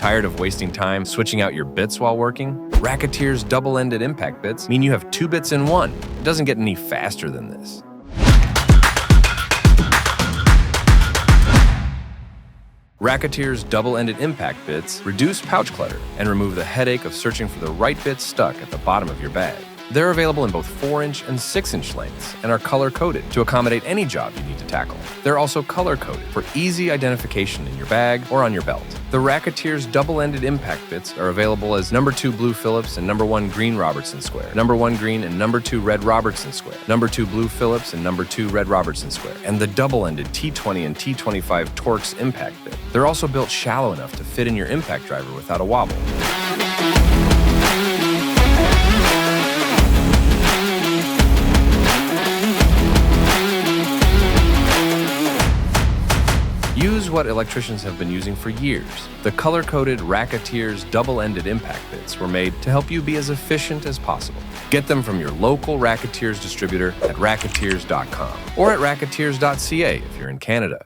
Tired of wasting time switching out your bits while working? Racketeer's double-ended impact bits mean you have 2 bits in one. It doesn't get any faster than this. Racketeer's double-ended impact bits reduce pouch clutter and remove the headache of searching for the right bit stuck at the bottom of your bag. They're available in both 4-inch and 6-inch lengths and are color-coded to accommodate any job you need to tackle. They're also color-coded for easy identification in your bag or on your belt. The Racketeer's double-ended impact bits are available as No. 2 blue Phillips and No. 1 green Robertson square, No. 1 green and No. 2 red Robertson square, No. 2 blue Phillips and No. 2 red Robertson square, and the double-ended T20 and T25 Torx impact bit. They're also built shallow enough to fit in your impact driver without a wobble. Use what electricians have been using for years. The color-coded Racketeer's double-ended impact bits were made to help you be as efficient as possible. Get them from your local Racketeers distributor at racketeers.com or at racketeers.ca if you're in Canada.